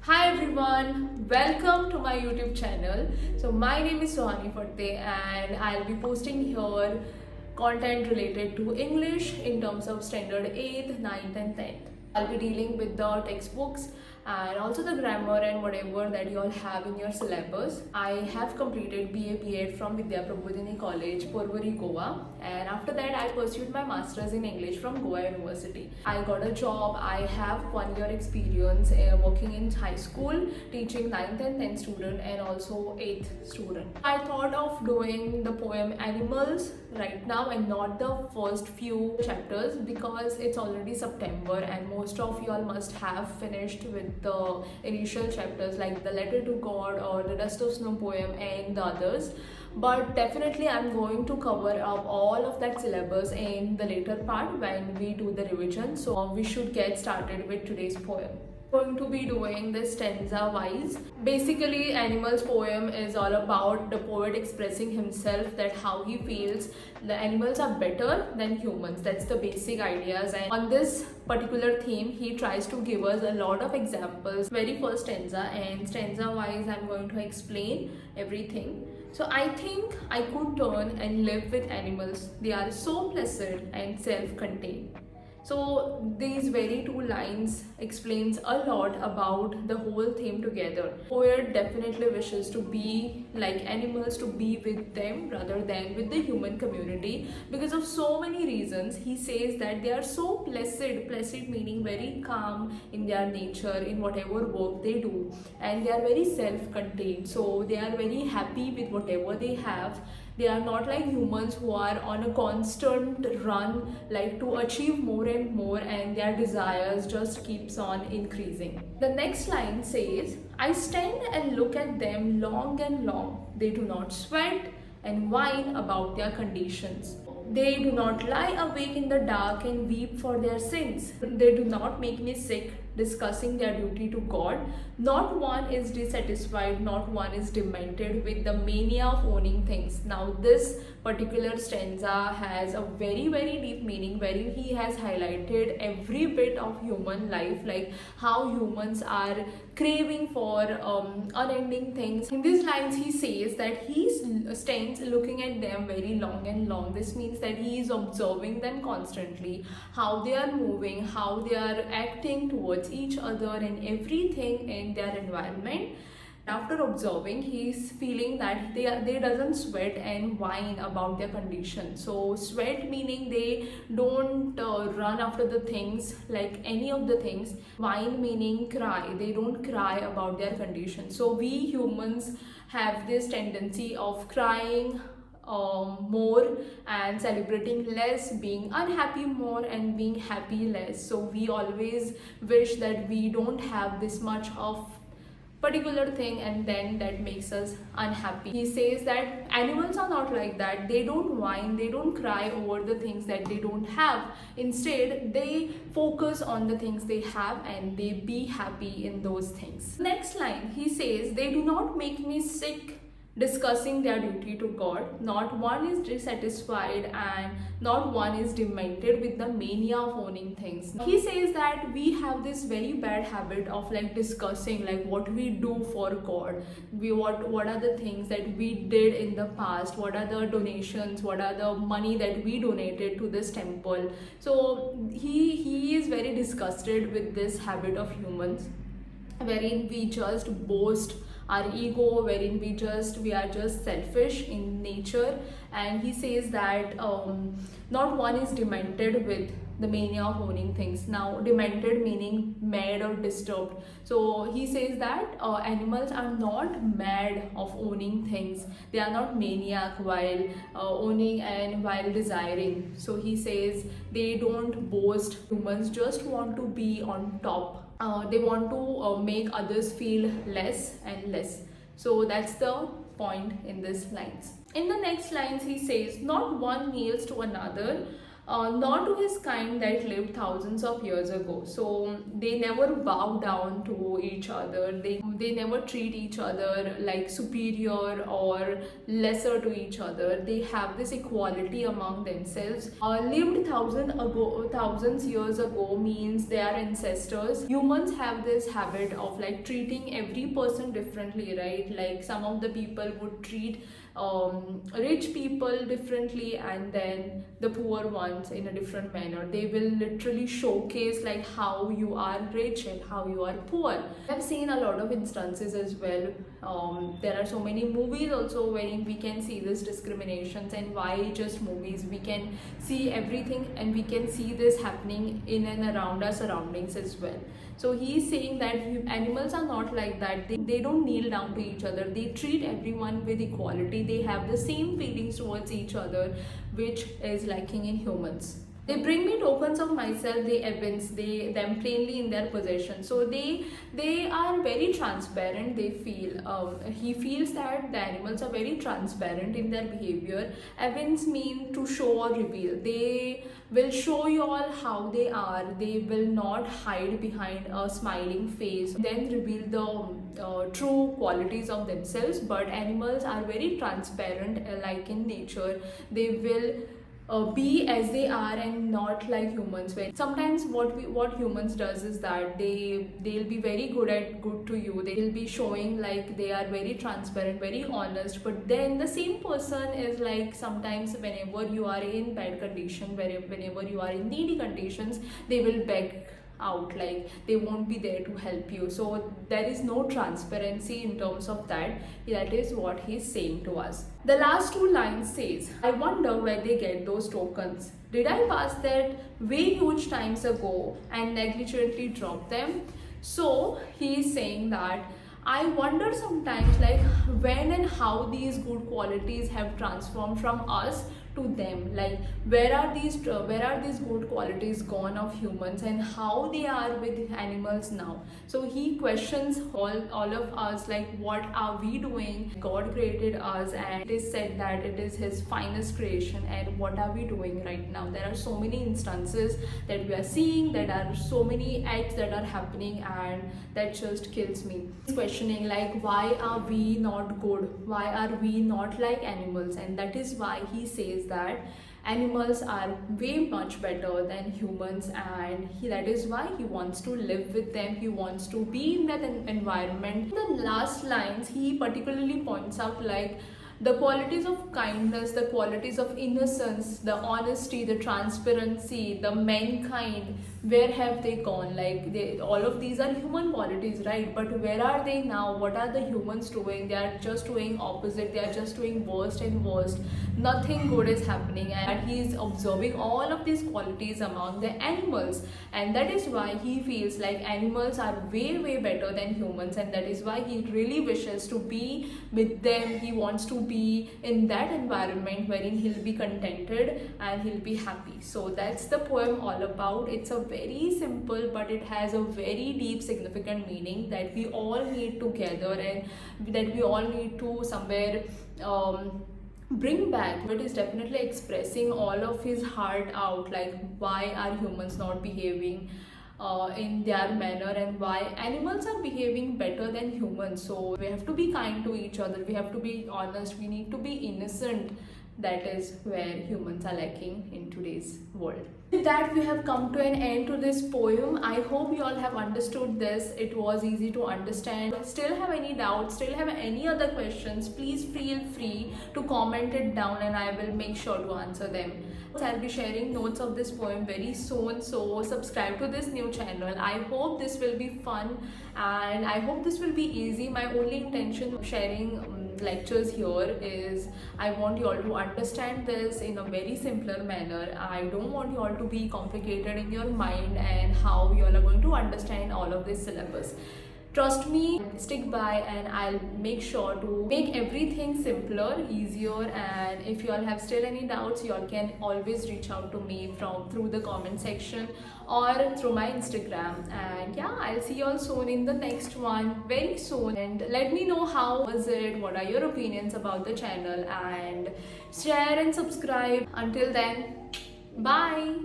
Hi everyone, welcome to my YouTube channel. So my name is Sohani Fatte and I'll be posting here content related to English in terms of standard 8th, 9th and 10th. I'll be dealing with the textbooks and also the grammar and whatever that you all have in your syllabus. I have completed BA B.Ed from Vidya Prabodhini College, Porvorim, Goa, and after that I pursued my masters in English from Goa University. I got a job. I have 1 year experience working in high school, teaching 9th and 10th student and also 8th student. I thought of doing the poem Animals right now and not the first few chapters because it's already September and most of you all must have finished with the initial chapters like the Letter to God or the Dust of Snow poem and the others. But definitely I'm going to cover up all of that syllabus in the later part when we do the revision. So we should get started with today's poem. Going to be doing this stanza wise. Basically, Animals poem is all about the poet expressing himself that how he feels the animals are better than humans. That's the basic ideas, and on this particular theme he tries to give us a lot of examples. Very first stanza, and stanza wise I'm going to explain everything. So I think I could turn and live with animals. They are so placid and self-contained. So these very two lines explains a lot about the whole theme together. Poet definitely wishes to be like animals, to be with them rather than with the human community because of so many reasons. He says that they are so placid meaning very calm in their nature, in whatever work they do, and they are very self-contained. So they are very happy with whatever they have. They are not like humans who are on a constant run, like to achieve more and more, and their desires just keeps on increasing. The next line says, I stand and look at them long and long. They do not sweat and whine about their conditions. They do not lie awake in the dark and weep for their sins. They do not make me sick discussing their duty to God. Not one is dissatisfied, not one is demented with the mania of owning things. Now this particular stanza has a very deep meaning wherein he has highlighted every bit of human life, like how humans are craving for unending things. In these lines he says that he stands looking at them very long and long. This means that he is observing them constantly, how they are moving, how they are acting towards each other and everything in their environment. After observing, he's feeling that they doesn't sweat and whine about their condition. So sweat meaning they don't run after the things like any of the things. Whine meaning cry. They don't cry about their condition. So we humans have this tendency of crying more and celebrating less, being unhappy more and being happy less. So we always wish that we don't have this much of particular thing and then that makes us unhappy. He says that animals are not like that. They don't whine, they don't cry over the things that they don't have. Instead, they focus on the things they have and they be happy in those things. Next line, he says, they do not make me sick discussing their duty to God. Not one is dissatisfied and not one is demented with the mania of owning things. He says that we have this very bad habit of like discussing like what we do for God. What are the things that we did in the past, what are the donations, what are the money that we donated to this temple. So he is very disgusted with this habit of humans wherein we just boast our ego, wherein we are just selfish in nature. And he says that not one is demented with the mania of owning things. Now demented meaning mad or disturbed. So he says that animals are not mad of owning things. They are not maniac while owning and while desiring. So he says they don't boast. Humans just want to be on top. They want to make others feel less and less. So that's the point in this lines. In the next lines he says, not one kneels to another not to his kind that lived thousands of years ago. So they never bow down to each other. They never treat each other like superior or lesser to each other. They have this equality among themselves. Lived thousands years ago means they are ancestors. Humans have this habit of like treating every person differently, right? Like some of the people would treat rich people differently, and then the poor ones in a different manner. They will literally showcase like how you are rich and how you are poor. I've seen a lot of instances as well. There are so many movies also wherein we can see this discriminations. And why just movies? We can see everything, and we can see this happening in and around our surroundings as well. So he's saying that animals are not like that. They don't kneel down to each other. They treat everyone with equality. They have the same feelings towards each other, which is lacking in humans. They bring me tokens of myself, they evince them plainly in their possession. So they are very transparent. They feel he feels that the animals are very transparent in their behavior. Evince mean to show or reveal. They will show you all how they are. They will not hide behind a smiling face, then reveal the true qualities of themselves. But animals are very transparent, like in nature. They will be as they are and not like humans. Where sometimes what humans does is that they'll be very good to you. They'll be showing like they are very transparent, very honest, but then the same person is like sometimes whenever you are in bad condition, whenever you are in needy conditions, they will beg out, like they won't be there to help you. So there is no transparency in terms of that. That is what he's saying to us. The last two lines says, I wonder where they get those tokens. Did I pass that way huge times ago and negligently drop them? So he is saying that I wonder sometimes like when and how these good qualities have transformed from us to them. Like where are these good qualities gone of humans, and how they are with animals now. So he questions all of us, like what are we doing? God created us, and it is said that it is his finest creation, and what are we doing right now? There are so many instances that we are seeing, that are so many acts that are happening, and that just kills me. He's questioning like why are we not good? Why are we not like animals? And that is why he says that animals are way much better than humans, and that is why he wants to live with them. He wants to be in that environment. In the last lines, he particularly points out like the qualities of kindness, the qualities of innocence, the honesty, the transparency, the mankind, where have they gone? Like all of these are human qualities, right? But where are they now? What are the humans doing? They are just doing opposite. They are just doing worst and worst. Nothing good is happening, and he is observing all of these qualities among the animals, and that is why he feels like animals are way better than humans, and that is why he really wishes to be with them. He wants to be in that environment wherein he'll be contented and he'll be happy. So that's the poem all about. It's a very simple, but it has a very deep significant meaning that we all need to gather, and that we all need to somewhere bring back. But is definitely expressing all of his heart out, like why are humans not behaving in their manner, and why animals are behaving better than humans. So we have to be kind to each other, we have to be honest, we need to be innocent. That is where humans are lacking in today's world. With that, we have come to an end to this poem. I hope you all have understood this. It was easy to understand. Still have any doubts, still have any other questions, please feel free to comment it down, and I will make sure to answer them. I'll be sharing notes of this poem very soon, so subscribe to this new channel. I hope this will be fun, and I hope this will be easy. My only intention of sharing lectures here is I want you all to understand this in a very simpler manner. I don't want you all to be complicated in your mind and how you all are going to understand all of this syllabus. Trust me, stick by, and I'll make sure to make everything simpler, easier. And if you all have still any doubts, you all can always reach out to me through the comment section or through my Instagram. And yeah, I'll see you all soon in the next one, very soon. And let me know how was it, what are your opinions about the channel, and share and subscribe. Until then, Bye.